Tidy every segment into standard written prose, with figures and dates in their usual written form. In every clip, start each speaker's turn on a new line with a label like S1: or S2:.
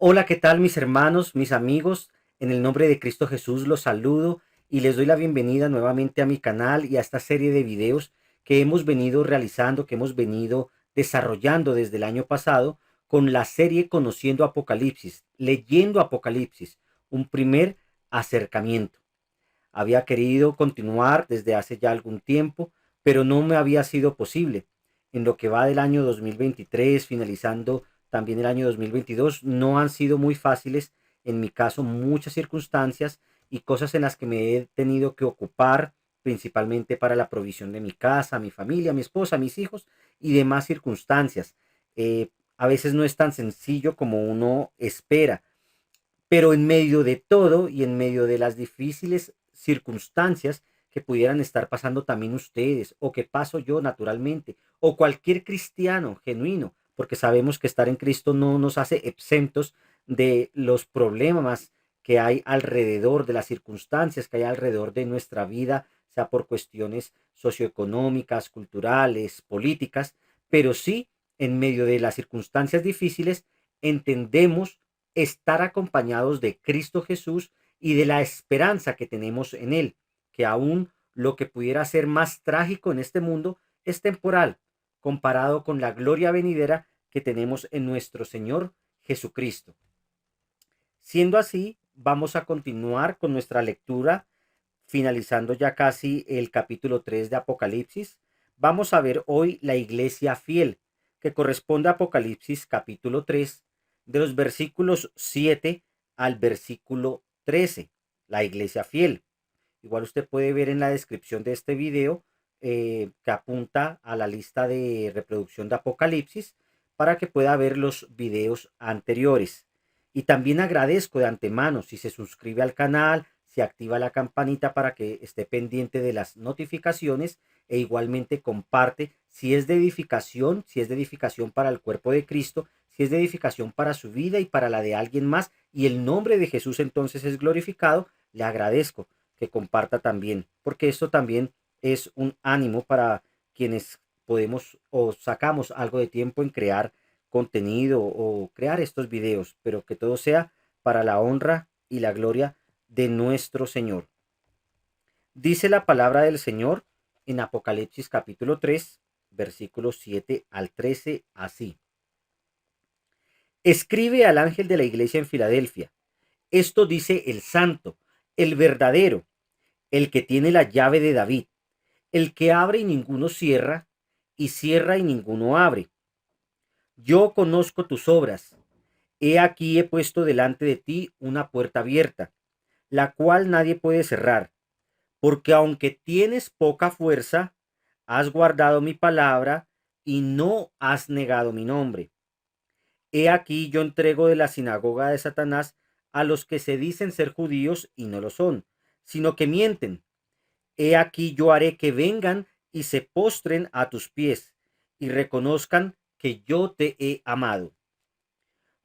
S1: Hola, ¿qué tal mis hermanos, mis amigos? En el nombre de Cristo Jesús los saludo y les doy la bienvenida nuevamente a mi canal y a esta serie de videos que hemos venido realizando, que hemos venido desarrollando desde el año pasado con la serie Conociendo Apocalipsis, leyendo Apocalipsis, un primer acercamiento. Había querido continuar desde hace ya algún tiempo, pero no me había sido posible. En lo que va del año 2023, finalizando también el año 2022, no han sido muy fáciles, en mi caso, muchas circunstancias y cosas en las que me he tenido que ocupar, principalmente para la provisión de mi casa, mi familia, mi esposa, mis hijos y demás circunstancias. A veces no es tan sencillo como uno espera, pero en medio de todo y en medio de las difíciles circunstancias que pudieran estar pasando también ustedes, o que paso yo naturalmente, o cualquier cristiano genuino, porque sabemos que estar en Cristo no nos hace exentos de los problemas que hay alrededor, de las circunstancias que hay alrededor de nuestra vida, sea por cuestiones socioeconómicas, culturales, políticas, pero sí, en medio de las circunstancias difíciles, entendemos estar acompañados de Cristo Jesús y de la esperanza que tenemos en Él, que aún lo que pudiera ser más trágico en este mundo es temporal, comparado con la gloria venidera que tenemos en nuestro Señor Jesucristo. Siendo así, vamos a continuar con nuestra lectura, finalizando ya casi el capítulo 3 de Apocalipsis. Vamos a ver hoy la iglesia fiel, que corresponde a Apocalipsis capítulo 3, de los versículos 7 al versículo 13, la iglesia fiel. Igual usted puede ver en la descripción de este video que apunta a la lista de reproducción de Apocalipsis para que pueda ver los videos anteriores. Y también agradezco de antemano si se suscribe al canal, si activa la campanita para que esté pendiente de las notificaciones e igualmente comparte si es de edificación, si es de edificación para el cuerpo de Cristo, si es de edificación para su vida y para la de alguien más y el nombre de Jesús entonces es glorificado, le agradezco que comparta también, porque esto también es un ánimo para quienes podemos o sacamos algo de tiempo en crear contenido o crear estos videos, pero que todo sea para la honra y la gloria de nuestro Señor. Dice la palabra del Señor en Apocalipsis capítulo 3, versículos 7 al 13, así. Escribe al ángel de la iglesia en Filadelfia. Esto dice el santo, el verdadero, el que tiene la llave de David, el que abre y ninguno cierra, y cierra y ninguno abre. Yo conozco tus obras. He aquí he puesto delante de ti una puerta abierta, la cual nadie puede cerrar, porque aunque tienes poca fuerza, has guardado mi palabra y no has negado mi nombre. He aquí yo entrego de la sinagoga de Satanás a los que se dicen ser judíos y no lo son, sino que mienten. He aquí yo haré que vengan y se postren a tus pies y reconozcan que yo te he amado.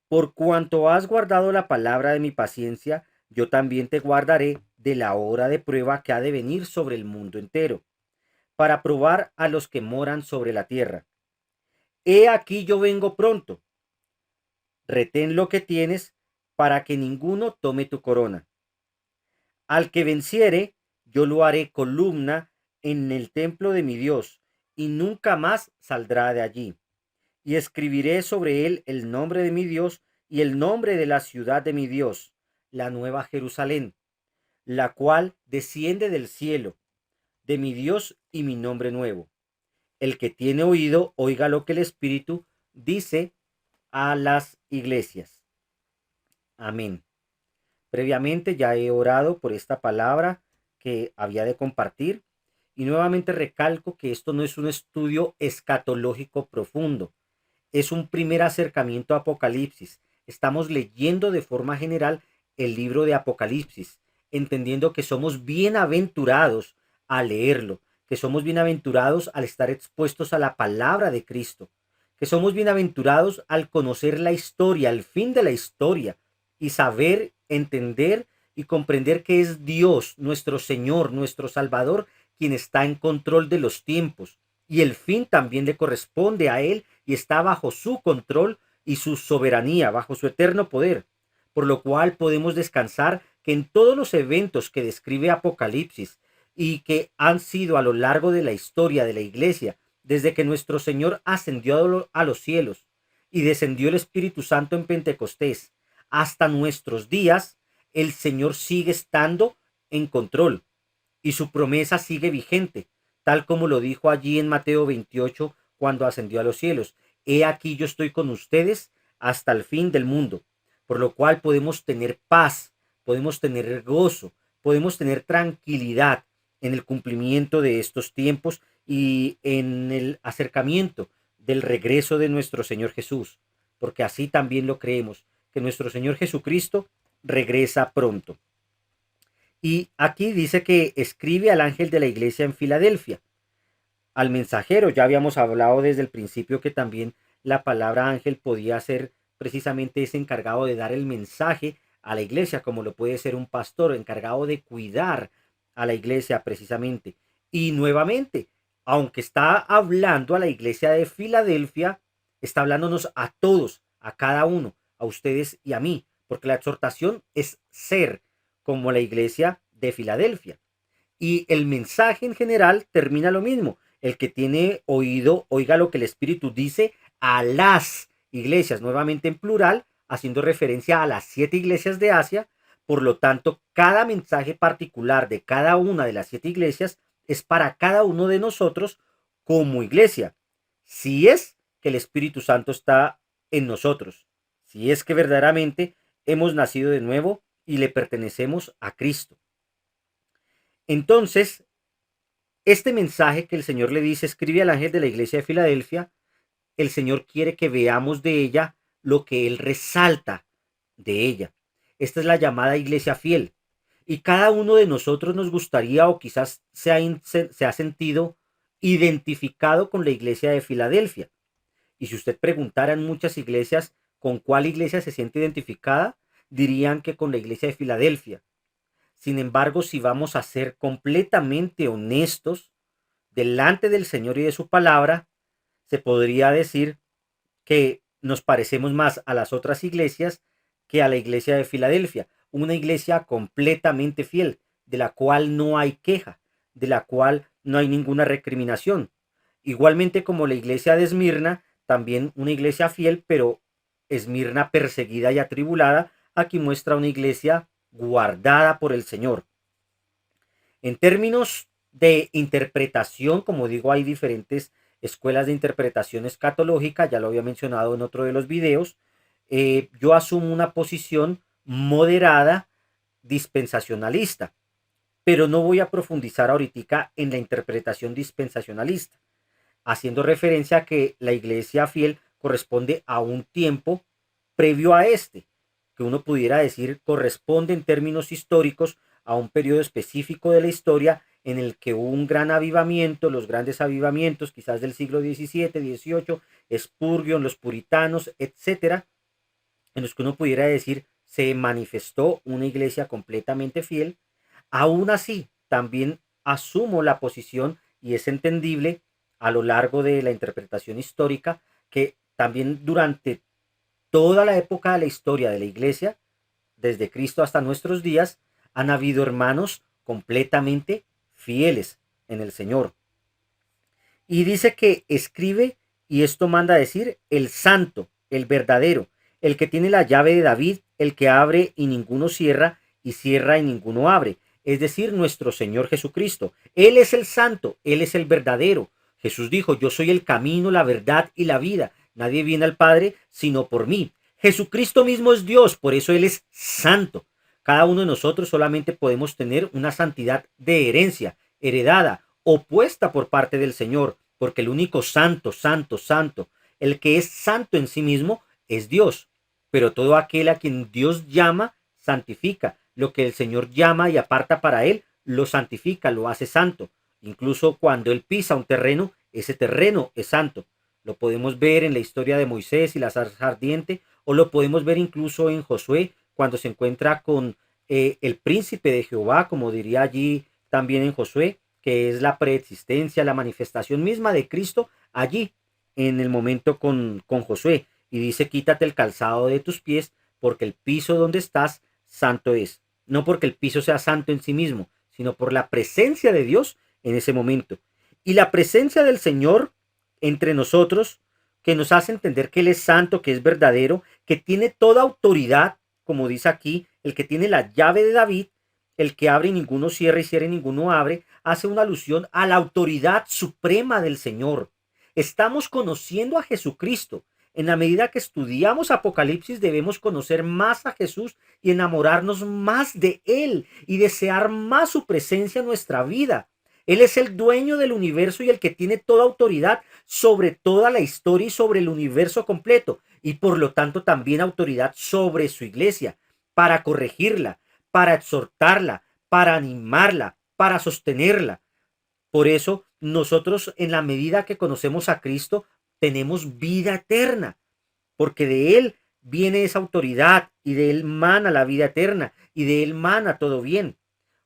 S1: Por cuanto has guardado la palabra de mi paciencia, yo también te guardaré de la hora de prueba que ha de venir sobre el mundo entero, para probar a los que moran sobre la tierra. He aquí yo vengo pronto. Retén lo que tienes para que ninguno tome tu corona. Al que venciere, yo lo haré columna en el templo de mi Dios, y nunca más saldrá de allí. Y escribiré sobre él el nombre de mi Dios y el nombre de la ciudad de mi Dios, la nueva Jerusalén, la cual desciende del cielo, de mi Dios y mi nombre nuevo. El que tiene oído, oiga lo que el Espíritu dice a las iglesias. Amén. Previamente ya he orado por esta palabra que había de compartir y nuevamente recalco que esto no es un estudio escatológico profundo, es un primer acercamiento a Apocalipsis. Estamos leyendo de forma general el libro de Apocalipsis, entendiendo que somos bienaventurados al leerlo, que somos bienaventurados al estar expuestos a la palabra de Cristo, que somos bienaventurados al conocer la historia, el fin de la historia, y saber, entender y comprender que es Dios, nuestro Señor, nuestro Salvador, quien está en control de los tiempos. Y el fin también le corresponde a Él y está bajo su control y su soberanía, bajo su eterno poder. por lo cual podemos descansar que en todos los eventos que describe Apocalipsis y que han sido a lo largo de la historia de la iglesia, desde que nuestro Señor ascendió a los cielos y descendió el Espíritu Santo en Pentecostés, hasta nuestros días, el Señor sigue estando en control y su promesa sigue vigente, tal como lo dijo allí en Mateo 28 cuando ascendió a los cielos. He aquí yo estoy con ustedes hasta el fin del mundo, por lo cual podemos tener paz, podemos tener gozo, podemos tener tranquilidad en el cumplimiento de estos tiempos y en el acercamiento del regreso de nuestro Señor Jesús, porque así también lo creemos, que nuestro Señor Jesucristo regresa pronto. Y aquí dice que escribe al ángel de la iglesia en Filadelfia, al mensajero. Ya habíamos hablado desde el principio que también la palabra ángel podía ser precisamente ese encargado de dar el mensaje a la iglesia, como lo puede ser un pastor encargado de cuidar a la iglesia precisamente. Y nuevamente, aunque está hablando a la iglesia de Filadelfia, está hablándonos a todos, a cada uno, a ustedes y a mí, porque la exhortación es ser como la iglesia de Filadelfia. Y el mensaje en general termina lo mismo. El que tiene oído, oiga lo que el Espíritu dice a las iglesias, nuevamente en plural, haciendo referencia a las 7 iglesias de Asia. Por lo tanto, cada mensaje particular de cada una de las 7 iglesias es para cada uno de nosotros como iglesia. Si es que el Espíritu Santo está en nosotros, si es que verdaderamente hemos nacido de nuevo y le pertenecemos a Cristo. Entonces, este mensaje que el Señor le dice, escribe al ángel de la iglesia de Filadelfia, el Señor quiere que veamos de ella lo que Él resalta de ella. Esta es la llamada iglesia fiel. Y cada uno de nosotros nos gustaría o quizás se ha sentido identificado con la iglesia de Filadelfia. Y si usted preguntara en muchas iglesias con cuál iglesia se siente identificada, dirían que con la iglesia de Filadelfia. Sin embargo, si vamos a ser completamente honestos delante del Señor y de su palabra, se podría decir que nos parecemos más a las otras iglesias que a la iglesia de Filadelfia, una iglesia completamente fiel, de la cual no hay queja, de la cual no hay ninguna recriminación. Igualmente como la iglesia de Esmirna, también una iglesia fiel, pero Esmirna perseguida y atribulada, aquí muestra una iglesia guardada por el Señor. En términos de interpretación, como digo, hay diferentes escuelas de interpretación escatológica, ya lo había mencionado en otro de los videos. Yo asumo una posición moderada dispensacionalista, pero no voy a profundizar ahorita en la interpretación dispensacionalista, haciendo referencia a que la iglesia fiel corresponde a un tiempo previo a este, que uno pudiera decir corresponde en términos históricos a un periodo específico de la historia en el que hubo un gran avivamiento, los grandes avivamientos, quizás del siglo XVII, XVIII, Spurgeon, los puritanos, etcétera, en los que uno pudiera decir se manifestó una iglesia completamente fiel. Aún así, también asumo la posición, y es entendible a lo largo de la interpretación histórica, que también durante toda la época de la historia de la iglesia, desde Cristo hasta nuestros días, han habido hermanos completamente fieles en el Señor. Y dice que escribe, y esto manda a decir, el santo, el verdadero, el que tiene la llave de David, el que abre y ninguno cierra, y cierra y ninguno abre. Es decir, nuestro Señor Jesucristo. Él es el santo, Él es el verdadero. Jesús dijo, yo soy el camino, la verdad y la vida. Nadie viene al Padre sino por mí. Jesucristo mismo es Dios, por eso Él es santo. Cada uno de nosotros solamente podemos tener una santidad de herencia, heredada, opuesta por parte del Señor, porque el único santo, santo, santo, el que es santo en sí mismo, es Dios. Pero todo aquel a quien Dios llama, santifica. Lo que el Señor llama y aparta para Él, lo santifica, lo hace santo. Incluso cuando Él pisa un terreno, ese terreno es santo. Lo podemos ver en la historia de Moisés y la zarza ardiente, o lo podemos ver incluso en Josué, cuando se encuentra con el príncipe de Jehová, como diría allí también en Josué, que es la preexistencia, la manifestación misma de Cristo allí en el momento con Josué. Y dice, quítate el calzado de tus pies porque el piso donde estás santo es. No porque el piso sea santo en sí mismo, sino por la presencia de Dios en ese momento. Y la presencia del Señor entre nosotros, que nos hace entender que Él es santo, que es verdadero, que tiene toda autoridad, como dice aquí, el que tiene la llave de David, el que abre y ninguno cierra y cierra y ninguno abre, hace una alusión a la autoridad suprema del Señor. Estamos conociendo a Jesucristo. En la medida que estudiamos Apocalipsis debemos conocer más a Jesús y enamorarnos más de Él y desear más su presencia en nuestra vida. Él es el dueño del universo y el que tiene toda autoridad sobre toda la historia y sobre el universo completo, y por lo tanto también autoridad sobre su iglesia, para corregirla, para exhortarla, para animarla, para sostenerla. Por eso nosotros, en la medida que conocemos a Cristo, tenemos vida eterna, porque de Él viene esa autoridad y de Él mana la vida eterna y de Él mana todo bien.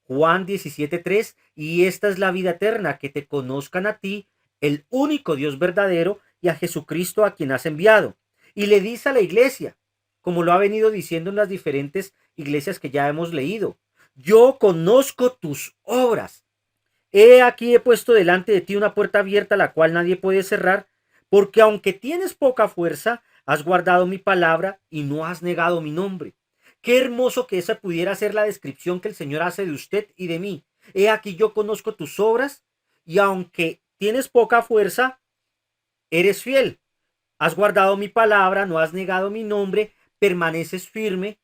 S1: Juan 17:3, y esta es la vida eterna, que te conozcan a ti, el único Dios verdadero, y a Jesucristo a quien has enviado. Y le dice a la iglesia, como lo ha venido diciendo en las diferentes iglesias que ya hemos leído, yo conozco tus obras. He aquí he puesto delante de ti una puerta abierta, la cual nadie puede cerrar, porque aunque tienes poca fuerza, has guardado mi palabra y no has negado mi nombre. Qué hermoso que esa pudiera ser la descripción que el Señor hace de usted y de mí. He aquí yo conozco tus obras y aunque tienes poca fuerza, eres fiel. Has guardado mi palabra, no has negado mi nombre, permaneces firme,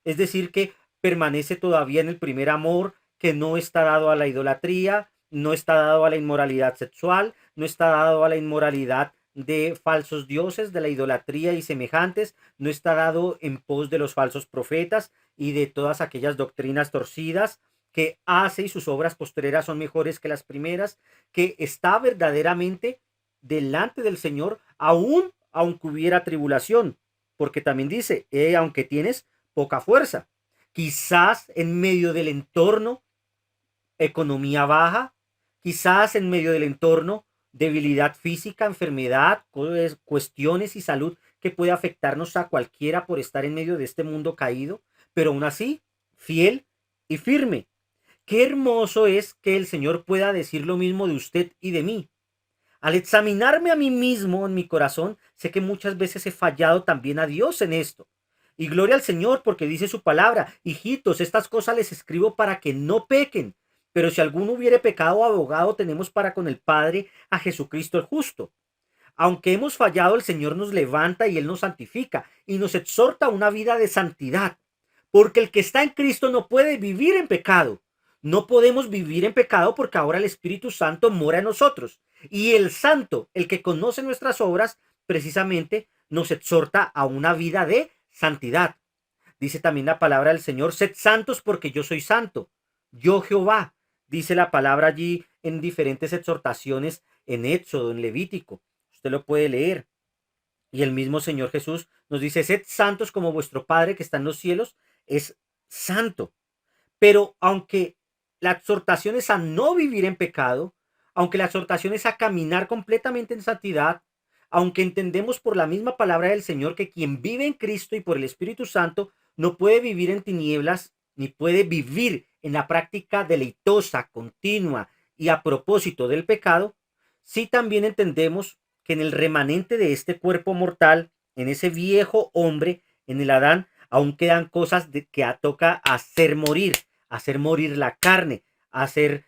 S1: es decir, que permanece todavía en el primer amor, que no está dado a la idolatría, no está dado a la inmoralidad sexual, no está dado a la inmoralidad de falsos dioses, de la idolatría y semejantes, no está dado en pos de los falsos profetas y de todas aquellas doctrinas torcidas que hace, y sus obras postreras son mejores que las primeras, que está verdaderamente delante del Señor, aunque hubiera tribulación, porque también dice, aunque tienes poca fuerza. Quizás en medio del entorno, economía baja, quizás en medio del entorno, debilidad física, enfermedad, cuestiones y salud que puede afectarnos a cualquiera por estar en medio de este mundo caído, pero aún así, fiel y firme. Qué hermoso es que el Señor pueda decir lo mismo de usted y de mí. Al examinarme a mí mismo en mi corazón, sé que muchas veces he fallado también a Dios en esto. Y gloria al Señor porque dice su palabra, hijitos, estas cosas les escribo para que no pequen. Pero si alguno hubiere pecado, abogado tenemos para con el Padre a Jesucristo el justo. Aunque hemos fallado, el Señor nos levanta y Él nos santifica y nos exhorta a una vida de santidad. Porque el que está en Cristo no puede vivir en pecado. No podemos vivir en pecado porque ahora el Espíritu Santo mora en nosotros. Y el Santo, el que conoce nuestras obras, precisamente nos exhorta a una vida de santidad. Dice también la palabra del Señor, sed santos porque yo soy santo. Yo Jehová, dice la palabra allí en diferentes exhortaciones en Éxodo, en Levítico. Usted lo puede leer. Y el mismo Señor Jesús nos dice, sed santos como vuestro Padre que está en los cielos es santo. Pero aunque la exhortación es a no vivir en pecado, aunque la exhortación es a caminar completamente en santidad, aunque entendemos por la misma palabra del Señor que quien vive en Cristo y por el Espíritu Santo no puede vivir en tinieblas, ni puede vivir en la práctica deleitosa, continua y a propósito del pecado, sí también entendemos que en el remanente de este cuerpo mortal, en ese viejo hombre, en el Adán, aún quedan cosas que toca hacer morir la carne, hacer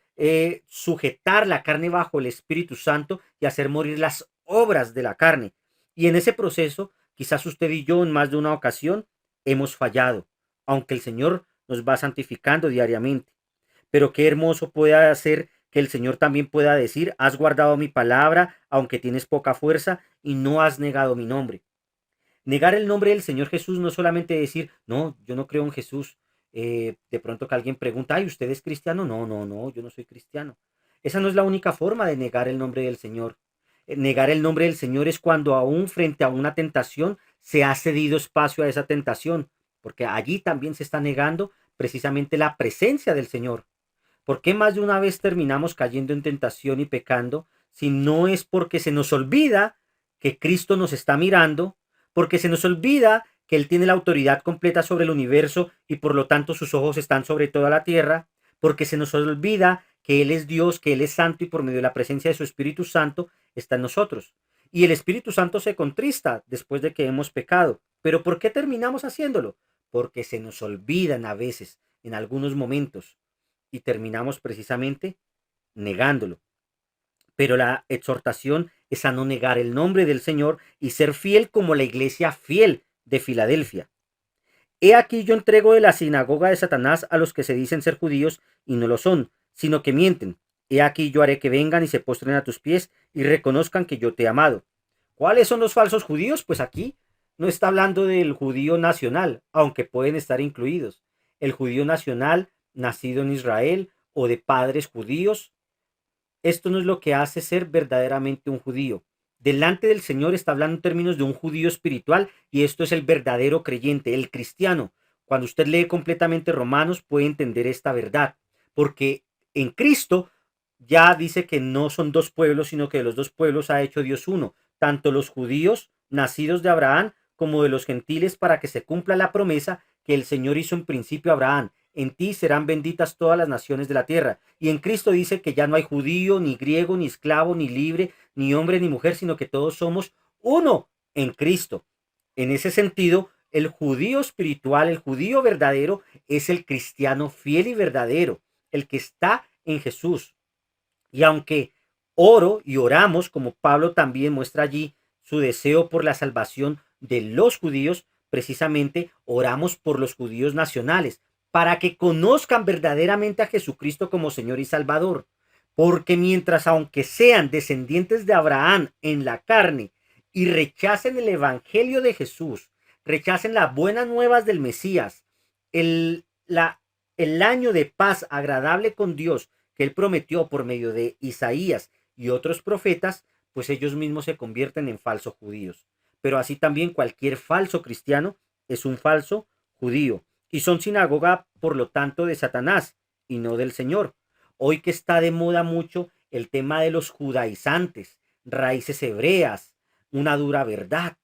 S1: sujetar la carne bajo el Espíritu Santo y hacer morir las obras de la carne. Y en ese proceso, quizás usted y yo en más de una ocasión hemos fallado, aunque el Señor nos va santificando diariamente. Pero qué hermoso puede hacer que el Señor también pueda decir, has guardado mi palabra, aunque tienes poca fuerza, y no has negado mi nombre. Negar el nombre del Señor Jesús no es solamente decir, no, yo no creo en Jesús. De pronto que alguien pregunta, ay, ¿usted es cristiano? No, no, no, yo no soy cristiano. Esa no es la única forma de negar el nombre del Señor. Negar el nombre del Señor es cuando aún frente a una tentación se ha cedido espacio a esa tentación, porque allí también se está negando precisamente la presencia del Señor. ¿Por qué más de una vez terminamos cayendo en tentación y pecando si no es porque se nos olvida que Cristo nos está mirando, porque se nos olvida que Él tiene la autoridad completa sobre el universo y por lo tanto sus ojos están sobre toda la tierra, porque se nos olvida que Él es Dios, que Él es santo y por medio de la presencia de su Espíritu Santo está en nosotros. Y el Espíritu Santo se contrista después de que hemos pecado. ¿Pero por qué terminamos haciéndolo? Porque se nos olvidan a veces, en algunos momentos, y terminamos precisamente negándolo. Pero la exhortación es a no negar el nombre del Señor y ser fiel como la iglesia fiel de Filadelfia. He aquí yo entrego de la sinagoga de Satanás a los que se dicen ser judíos y no lo son, sino que mienten. He aquí yo haré que vengan y se postren a tus pies y reconozcan que yo te he amado. ¿Cuáles son los falsos judíos? Pues aquí no está hablando del judío nacional, aunque pueden estar incluidos. El judío nacional, nacido en Israel o de padres judíos, esto no es lo que hace ser verdaderamente un judío. Delante del Señor está hablando en términos de un judío espiritual y esto es el verdadero creyente, el cristiano. Cuando usted lee completamente Romanos puede entender esta verdad, porque en Cristo ya dice que no son dos pueblos, sino que de los dos pueblos ha hecho Dios uno, tanto los judíos nacidos de Abraham como de los gentiles, para que se cumpla la promesa que el Señor hizo en principio a Abraham. En ti serán benditas todas las naciones de la tierra. Y en Cristo dice que ya no hay judío, ni griego, ni esclavo, ni libre, ni hombre, ni mujer, sino que todos somos uno en Cristo. En ese sentido, el judío espiritual, el judío verdadero, es el cristiano fiel y verdadero, el que está en Jesús. Y aunque oro y oramos, como Pablo también muestra allí su deseo por la salvación de los judíos, precisamente oramos por los judíos nacionales, para que conozcan verdaderamente a Jesucristo como Señor y Salvador. Porque mientras, aunque sean descendientes de Abraham en la carne y rechacen el Evangelio de Jesús, rechacen las buenas nuevas del Mesías, el, el año de paz agradable con Dios que Él prometió por medio de Isaías y otros profetas, pues ellos mismos se convierten en falsos judíos. Pero así también cualquier falso cristiano es un falso judío y son sinagoga, por lo tanto, de Satanás y no del Señor. Hoy que está de moda mucho el tema de los judaizantes, raíces hebreas, una dura verdad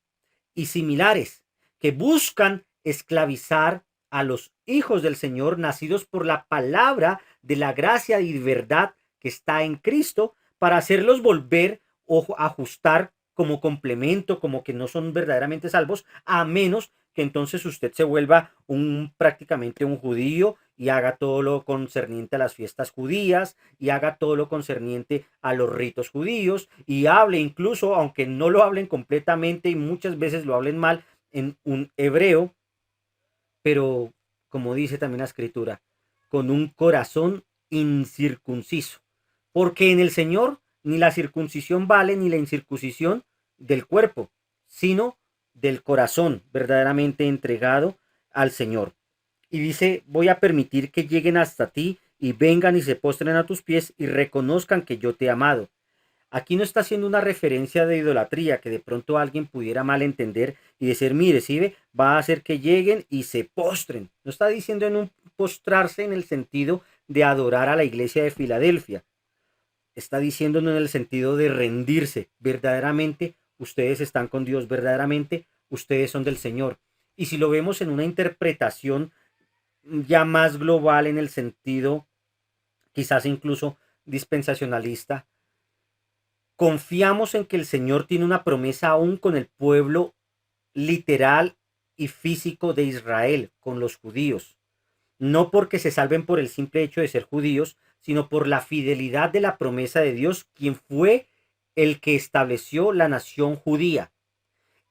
S1: y similares, que buscan esclavizar a los hijos del Señor nacidos por la palabra de la gracia y verdad que está en Cristo, para hacerlos volver o ajustar como complemento, como que no son verdaderamente salvos, a menos que entonces usted se vuelva prácticamente un judío y haga todo lo concerniente a las fiestas judías y haga todo lo concerniente a los ritos judíos y hable incluso, aunque no lo hablen completamente y muchas veces lo hablen mal, en un hebreo, pero como dice también la escritura, con un corazón incircunciso. Porque en el Señor ni la circuncisión vale ni la incircuncisión del cuerpo, sino del corazón verdaderamente entregado al Señor. Y dice, voy a permitir que lleguen hasta ti y vengan y se postren a tus pies y reconozcan que yo te he amado. Aquí no está haciendo una referencia de idolatría que de pronto alguien pudiera malentender y decir, mire, si ve, va a hacer que lleguen y se postren. No está diciendo en un postrarse en el sentido de adorar a la iglesia de Filadelfia. Está diciéndonos en el sentido de rendirse. Verdaderamente ustedes están con Dios, verdaderamente ustedes son del Señor. Y si lo vemos en una interpretación ya más global en el sentido quizás incluso dispensacionalista, confiamos en que el Señor tiene una promesa aún con el pueblo literal y físico de Israel, con los judíos. No porque se salven por el simple hecho de ser judíos, sino por la fidelidad de la promesa de Dios, quien fue el que estableció la nación judía.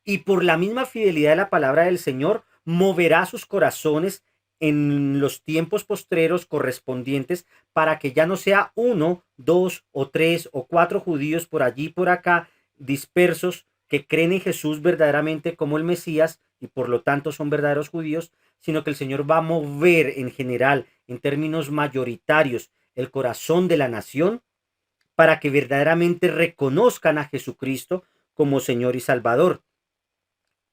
S1: Y por la misma fidelidad de la palabra del Señor, moverá sus corazones en los tiempos postreros correspondientes para que ya no sea uno, dos o tres o cuatro judíos por allí por acá dispersos que creen en Jesús verdaderamente como el Mesías y por lo tanto son verdaderos judíos, sino que el Señor va a mover en general, en términos mayoritarios, el corazón de la nación para que verdaderamente reconozcan a Jesucristo como Señor y Salvador.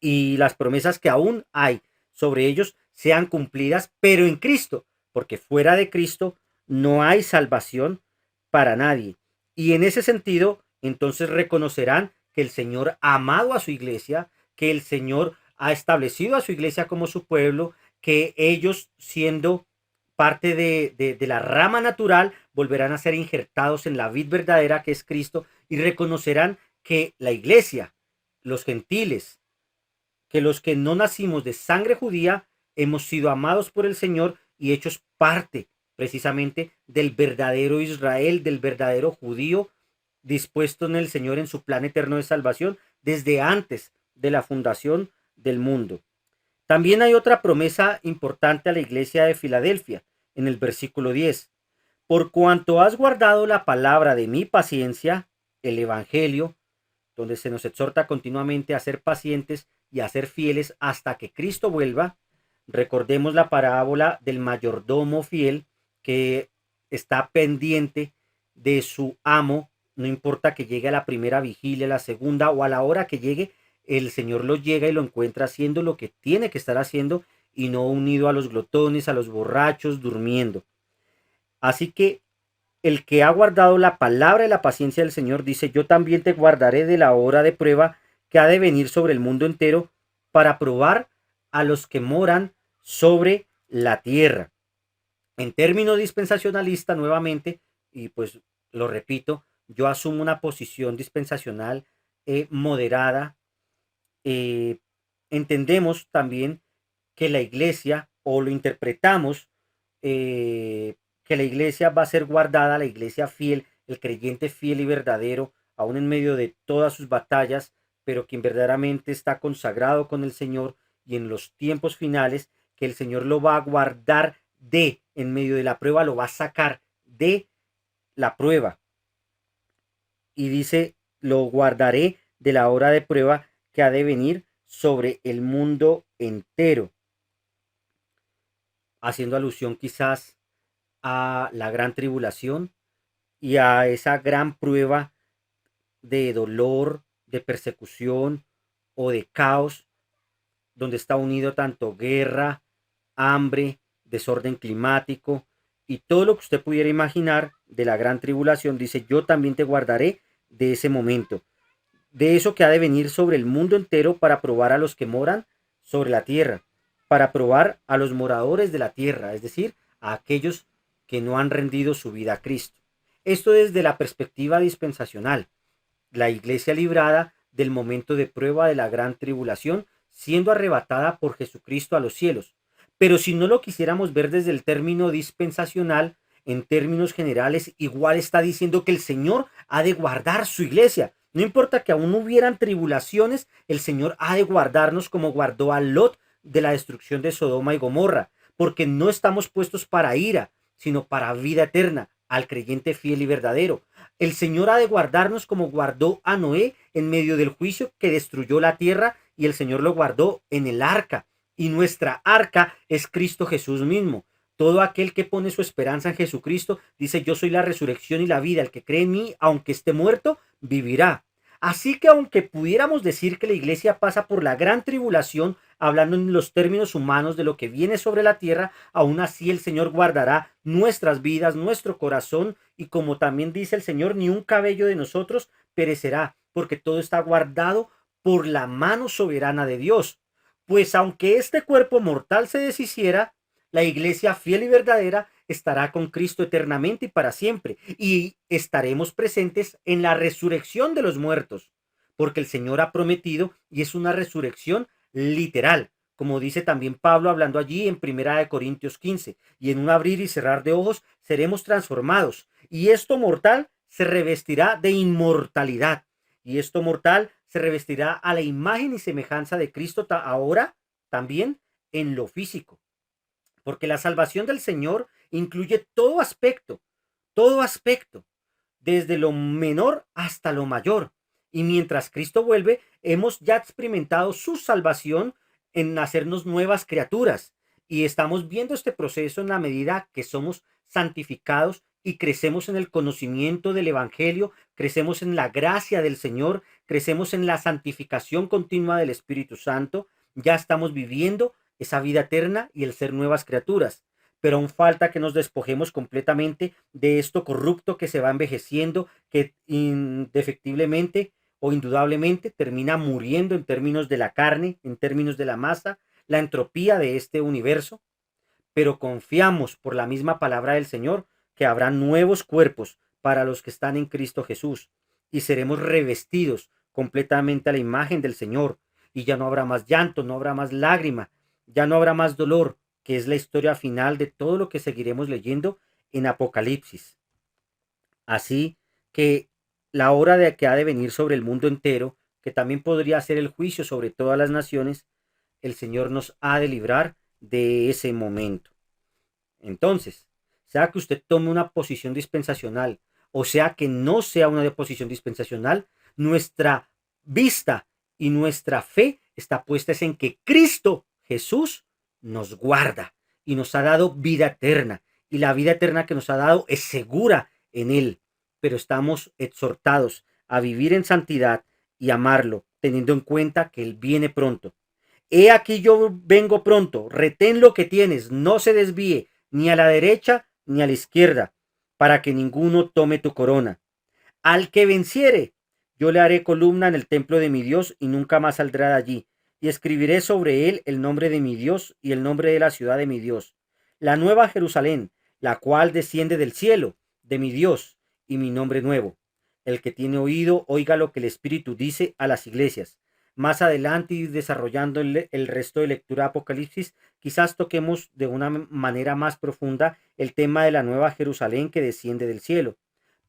S1: Y las promesas que aún hay sobre ellos sean cumplidas, pero en Cristo, porque fuera de Cristo no hay salvación para nadie. Y en ese sentido, entonces reconocerán que el Señor ha amado a su iglesia, que el Señor ha establecido a su iglesia como su pueblo, que ellos, siendo parte de la rama natural, volverán a ser injertados en la vid verdadera que es Cristo y reconocerán que la iglesia, los gentiles, que los que no nacimos de sangre judía, hemos sido amados por el Señor y hechos parte precisamente del verdadero Israel, del verdadero judío, dispuesto en el Señor en su plan eterno de salvación desde antes de la fundación del mundo. También hay otra promesa importante a la iglesia de Filadelfia, en el versículo 10. Por cuanto has guardado la palabra de mi paciencia, el Evangelio, donde se nos exhorta continuamente a ser pacientes y a ser fieles hasta que Cristo vuelva. Recordemos la parábola del mayordomo fiel que está pendiente de su amo, no importa que llegue a la primera vigilia, a la segunda o a la hora que llegue, el Señor lo llega y lo encuentra haciendo lo que tiene que estar haciendo y no unido a los glotones, a los borrachos, durmiendo. Así que el que ha guardado la palabra y la paciencia del Señor dice, yo también te guardaré de la hora de prueba que ha de venir sobre el mundo entero para probar a los que moran sobre la tierra. En términos dispensacionalista, nuevamente, y pues lo repito, yo asumo una posición dispensacional moderada. eh, Entendemos también que la iglesia, o lo interpretamos, que la iglesia va a ser guardada, la iglesia fiel, el creyente fiel y verdadero, aún en medio de todas sus batallas, pero quien verdaderamente está consagrado con el Señor y en los tiempos finales, que el Señor lo va a guardar en medio de la prueba, lo va a sacar de la prueba. Y dice, lo guardaré de la hora de prueba que ha de venir sobre el mundo entero, haciendo alusión quizás a la gran tribulación y a esa gran prueba de dolor, de persecución o de caos, donde está unido tanto guerra, hambre, desorden climático y todo lo que usted pudiera imaginar de la gran tribulación. Dice, yo también te guardaré de ese momento, de eso que ha de venir sobre el mundo entero para probar a los que moran sobre la tierra, para probar a los moradores de la tierra, es decir, a aquellos que no han rendido su vida a Cristo. Esto desde la perspectiva dispensacional, la iglesia librada del momento de prueba de la gran tribulación, siendo arrebatada por Jesucristo a los cielos. Pero si no lo quisiéramos ver desde el término dispensacional, en términos generales, igual está diciendo que el Señor ha de guardar su iglesia. No importa que aún hubieran tribulaciones, el Señor ha de guardarnos como guardó a Lot de la destrucción de Sodoma y Gomorra, porque no estamos puestos para ira, sino para vida eterna, al creyente fiel y verdadero. El Señor ha de guardarnos como guardó a Noé en medio del juicio que destruyó la tierra, y el Señor lo guardó en el arca. Y nuestra arca es Cristo Jesús mismo. Todo aquel que pone su esperanza en Jesucristo dice, yo soy la resurrección y la vida. El que cree en mí, aunque esté muerto, vivirá. Así que aunque pudiéramos decir que la iglesia pasa por la gran tribulación, hablando en los términos humanos de lo que viene sobre la tierra, aún así el Señor guardará nuestras vidas, nuestro corazón, y como también dice el Señor, ni un cabello de nosotros perecerá, porque todo está guardado por la mano soberana de Dios. Pues aunque este cuerpo mortal se deshiciera, la iglesia fiel y verdadera estará con Cristo eternamente y para siempre, y estaremos presentes en la resurrección de los muertos, porque el Señor ha prometido, y es una resurrección literal, como dice también Pablo hablando allí en 1 Corintios 15, y en un abrir y cerrar de ojos seremos transformados, y esto mortal se revestirá de inmortalidad, y esto mortal se revestirá a la imagen y semejanza de Cristo ahora también en lo físico, porque la salvación del Señor incluye todo aspecto, desde lo menor hasta lo mayor. Y mientras Cristo vuelve, hemos ya experimentado su salvación en hacernos nuevas criaturas. Y estamos viendo este proceso en la medida que somos santificados y crecemos en el conocimiento del Evangelio, crecemos en la gracia del Señor, crecemos en la santificación continua del Espíritu Santo. Ya estamos viviendo esa vida eterna y el ser nuevas criaturas. Pero aún falta que nos despojemos completamente de esto corrupto que se va envejeciendo, que indefectiblemente o indudablemente termina muriendo en términos de la carne, en términos de la masa, la entropía de este universo, pero confiamos por la misma palabra del Señor que habrá nuevos cuerpos para los que están en Cristo Jesús y seremos revestidos completamente a la imagen del Señor y ya no habrá más llanto, no habrá más lágrima, ya no habrá más dolor, que es la historia final de todo lo que seguiremos leyendo en Apocalipsis. Así que la hora de que ha de venir sobre el mundo entero, que también podría ser el juicio sobre todas las naciones, el Señor nos ha de librar de ese momento. Entonces, sea que usted tome una posición dispensacional o sea que no sea una posición dispensacional, nuestra vista y nuestra fe está puesta en que Cristo Jesús nos guarda y nos ha dado vida eterna. Y la vida eterna que nos ha dado es segura en Él. Pero estamos exhortados a vivir en santidad y amarlo, teniendo en cuenta que Él viene pronto. He aquí yo vengo pronto, retén lo que tienes, no se desvíe ni a la derecha ni a la izquierda, para que ninguno tome tu corona. Al que venciere, yo le haré columna en el templo de mi Dios y nunca más saldrá de allí, y escribiré sobre él el nombre de mi Dios y el nombre de la ciudad de mi Dios, la nueva Jerusalén, la cual desciende del cielo, de mi Dios, y mi nombre nuevo. El que tiene oído, oiga lo que el Espíritu dice a las iglesias. Más adelante y desarrollando el resto de lectura de Apocalipsis, quizás toquemos de una manera más profunda el tema de la nueva Jerusalén que desciende del cielo.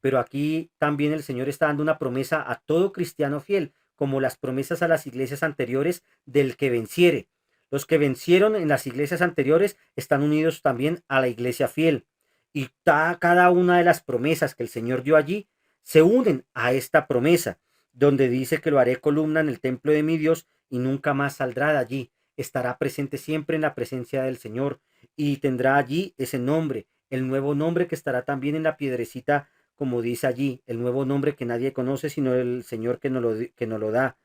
S1: Pero aquí también el Señor está dando una promesa a todo cristiano fiel, como las promesas a las iglesias anteriores del que venciere. Los que vencieron en las iglesias anteriores están unidos también a la iglesia fiel. Y cada una de las promesas que el Señor dio allí se unen a esta promesa, donde dice que lo haré columna en el templo de mi Dios y nunca más saldrá de allí. Estará presente siempre en la presencia del Señor y tendrá allí ese nombre, el nuevo nombre que estará también en la piedrecita, como dice allí, el nuevo nombre que nadie conoce sino el Señor que nos lo da.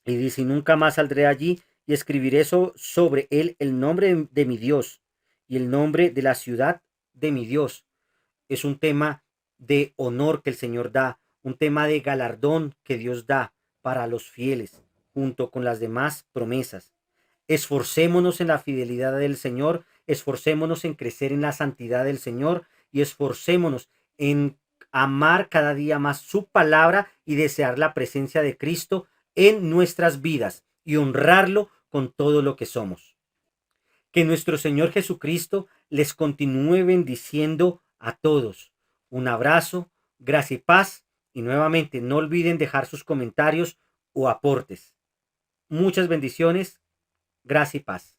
S1: Y dice, nunca más saldré allí y escribiré eso sobre él el nombre de mi Dios y el nombre de la ciudad de mi Dios. Es un tema de honor que el Señor da, un tema de galardón que Dios da para los fieles, junto con las demás promesas. Esforcémonos en la fidelidad del Señor, esforcémonos en crecer en la santidad del Señor y esforcémonos en amar cada día más su palabra y desear la presencia de Cristo en nuestras vidas y honrarlo con todo lo que somos. Que nuestro Señor Jesucristo les continúe bendiciendo a todos. Un abrazo, gracia y paz. Y nuevamente no olviden dejar sus comentarios o aportes. Muchas bendiciones, gracia y paz.